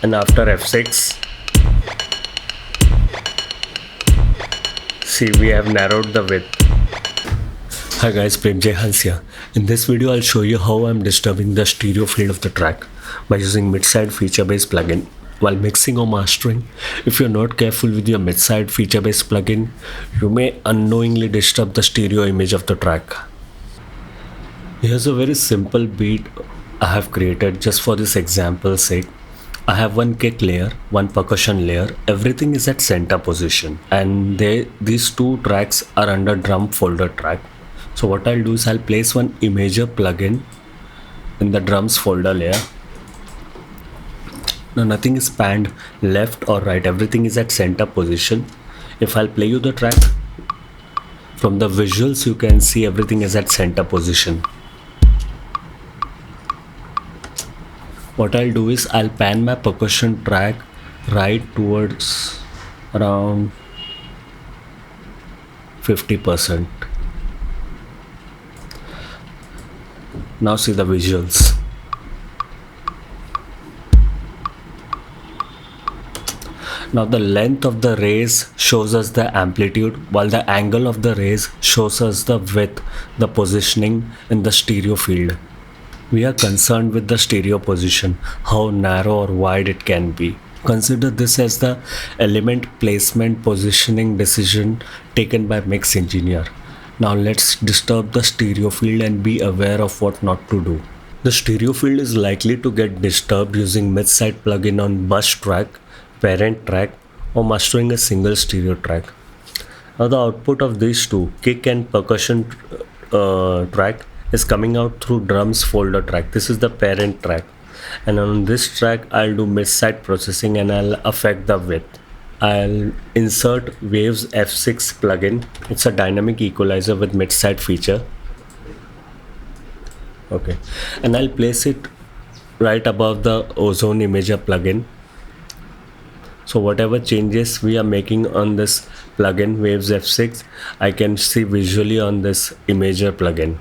and after F6, see, we have narrowed the width. Hi guys, Prem J Hans here. In this video I'll show you how I'm disturbing the stereo field of the track by using mid-side feature-based plugin. While mixing or mastering, if you're not careful with your mid-side feature-based plugin, you may unknowingly disturb the stereo image of the track. Here's a very simple beat I have created just for this example's sake. I have one kick layer, one percussion layer, everything is at center position, and these two tracks are under drum folder track. So what I'll do is I'll place one imager plugin in the drums folder layer. Now nothing is panned left or right, everything is at center position. If I'll play you the track, from the visuals you can see everything is at center position. What I'll do is I'll pan my percussion track right towards around 50%. Now see the visuals. Now the length of the rays shows us the amplitude, while the angle of the rays shows us the width, the positioning in the stereo field. We are concerned with the stereo position, how narrow or wide it can be. Consider this as the element placement positioning decision taken by mix engineer. Now let's disturb the stereo field and be aware of what not to do. The stereo field is likely to get disturbed using mid-side plugin on bus track, parent track, or mastering a single stereo track. Now the output of these two, kick and percussion track, is coming out through drums folder track. This is the parent track, and on this track I'll do mid-side processing and I'll affect the width. I'll insert Waves F6 plugin. It's a dynamic equalizer with mid-side feature. Okay, and I'll place it right above the ozone imager plugin. So whatever changes we are making on this plugin Waves F6, I can see visually on this imager plugin.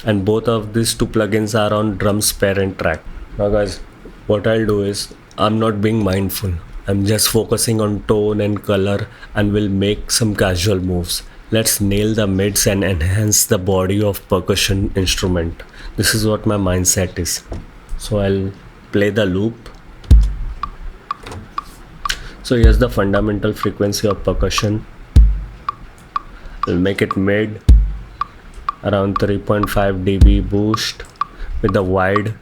And both of these two plugins are on drums parent track. Now guys, what I'll do is I'm not being mindful. I'm just focusing on tone and color and will make some casual moves. Let's nail the mids and enhance the body of percussion instrument. This is what my mindset is. So I'll play the loop. So here's the fundamental frequency of percussion. I'll make it mid, around 3.5 dB boost with a wide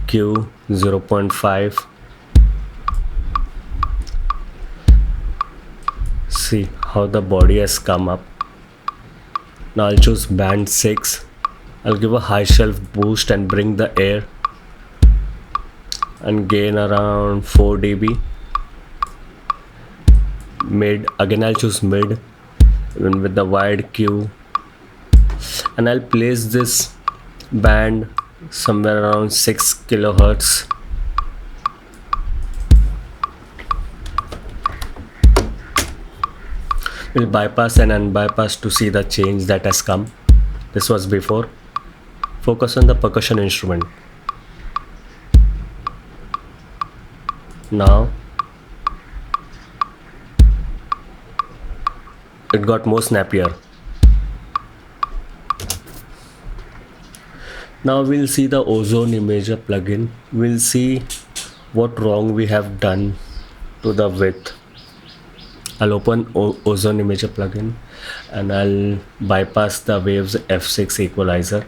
Q 0.5. See how the body has come up. Now I'll choose band 6. I'll give a high shelf boost and bring the air and gain around 4 dB. Mid, again I'll choose mid even with the wide Q, and I'll place this band somewhere around 6 kilohertz. We'll bypass and unbypass to see the change that has come. This was before. Focus on the percussion instrument. Now it got more snappier. Now we'll see the ozone imager plugin. We'll see what wrong we have done to the width. I'll open ozone imager plugin and I'll bypass the Waves F6 equalizer.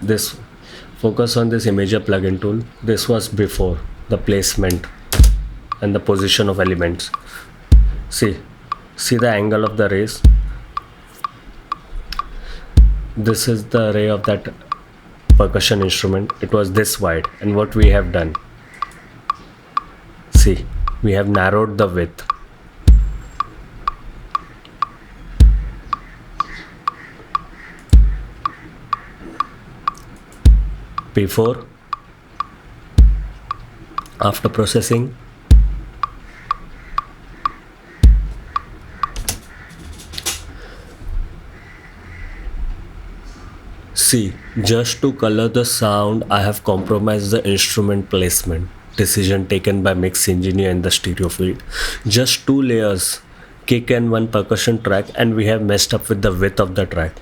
This, focus on this imager plugin tool. This was before the placement and the position of elements. See the angle of the rays. This is the ray of that percussion instrument. It was this wide, and what we have done, see, we have narrowed the width. Before, after processing, see, just to color the sound, I have compromised the instrument placement. decision taken by mix engineer in the stereo field. Just two layers, kick and one percussion track, and we have messed up with the width of the track.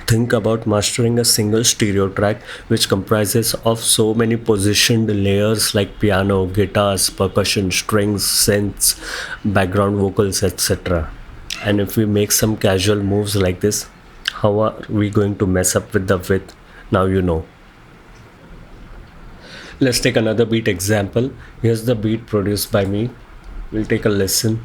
Think about mastering a single stereo track which comprises of so many positioned layers like piano, guitars, percussion, strings, synths, background vocals, etc. And if we make some casual moves like this, how are we going to mess up with the width? Now you know. Let's take another beat example. Here's the beat produced by me. We'll take a listen.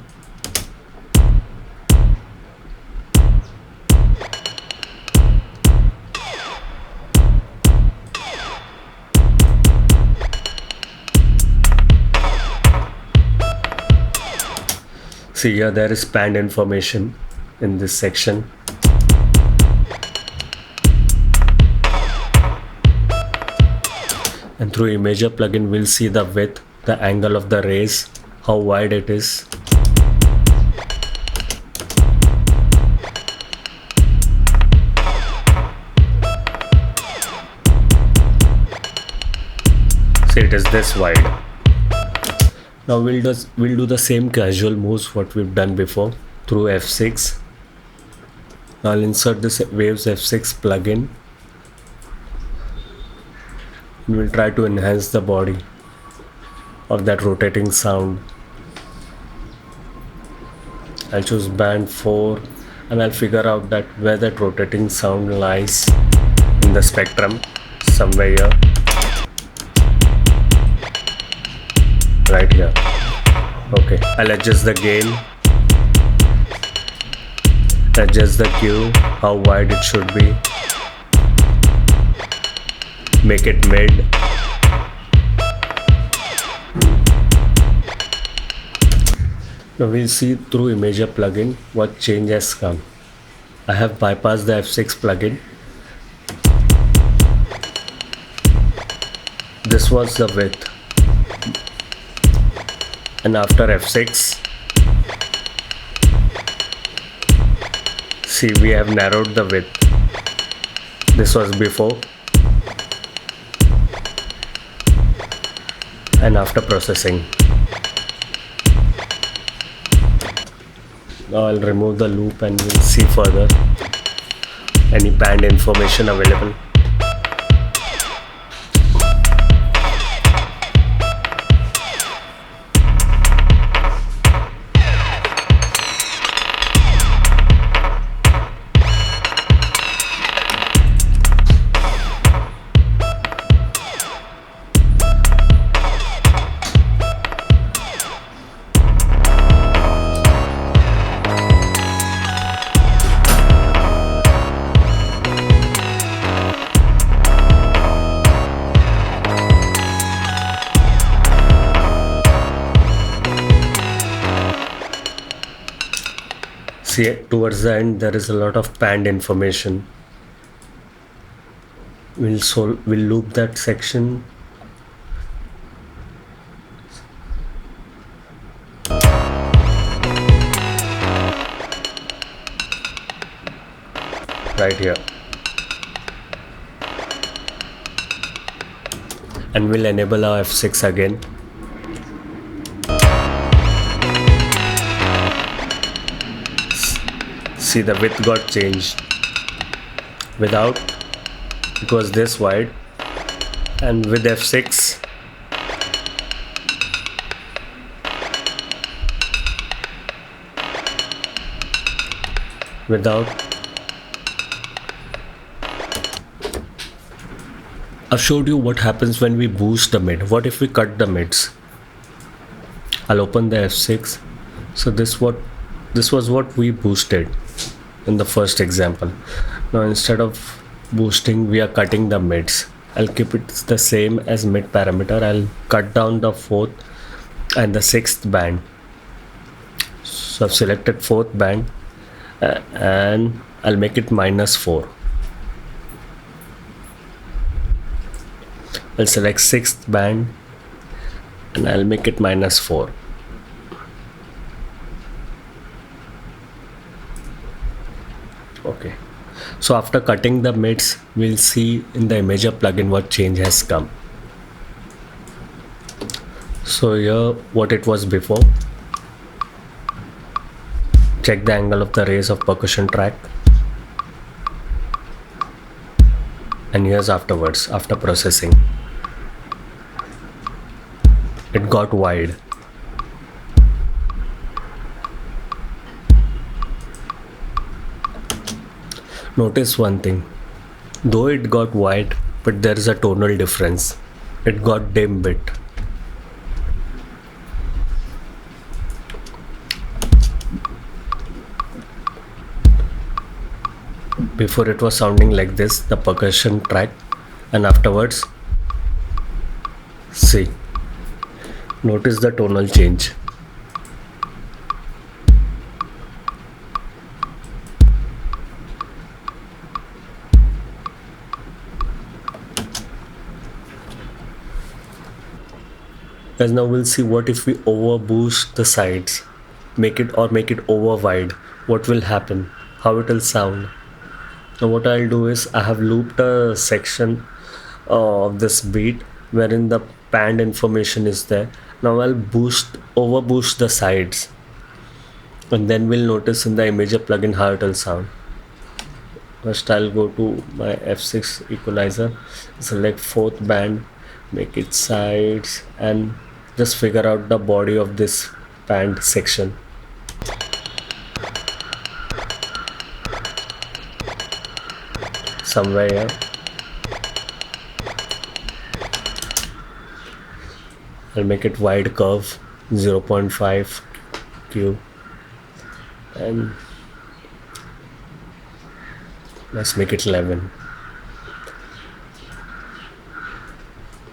See here, there is band information in this section. And through Imager plugin, we'll see the width, the angle of the raise, how wide it is. See, it is this wide. Now we'll do the same casual moves what we've done before through F6. Now I'll insert this Waves F6 plugin. And we'll try to enhance the body of that rotating sound. I'll choose band 4 and I'll figure out that where that rotating sound lies in the spectrum, somewhere here. Right here. Okay, I'll adjust the gain, adjust the Q, how wide it should be, make it mid. Now we'll see through Imager plugin what change has come. I have bypassed the F6 plugin. This was the width. And after F6, see, we have narrowed the width. This was before. And after processing. Now I'll remove the loop and we'll see further any band information available. See, towards the end there is a lot of band information. We'll loop that section. Right here. And we'll enable our F6 again. See, the width got changed. Without, it was this wide, and with F6 without, I've showed you what happens when we boost the mid. What if we cut the mids? I'll open the F6. So this was what we boosted in the first example. Now instead of boosting, we are cutting the mids. I'll keep it the same as mid parameter. I'll cut down the 4th and the 6th band. So I've selected 4th band and I'll make it -4. I'll select 6th band and I'll make it -4. Okay, so after cutting the mids, we'll see in the Imager plugin what change has come. So here what it was before. Check the angle of the raise of percussion track. And here's afterwards, after processing. It got wide. Notice one thing. Though it got wide, but there is a tonal difference. It got dim bit. Before it was sounding like this, the percussion track, and afterwards, see, notice the tonal change. As now we'll see what if we overboost the sides, make it over wide. What will happen? How it will sound? Now what I'll do is I have looped a section of this beat wherein the panned information is there. Now I'll overboost the sides, and then we'll notice in the imager plugin how it will sound. First I'll go to my F6 equalizer, select fourth band, make it sides, and just figure out the body of this panned section. Somewhere here. I'll make it wide curve 0.5 Q, and let's make it 11.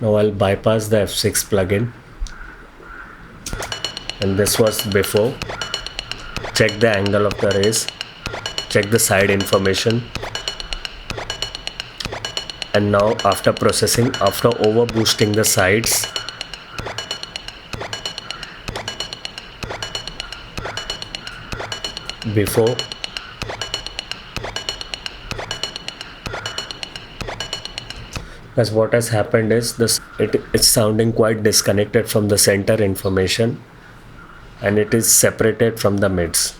Now I'll bypass the F6 plugin, and this was before. Check the angle of the raise, check the side information, and now after processing, after overboosting the sides, before, because what has happened is it's sounding quite disconnected from the center information, and it is separated from the mids.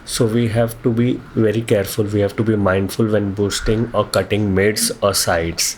So we have to be very careful, we have to be mindful when boosting or cutting mids or sides.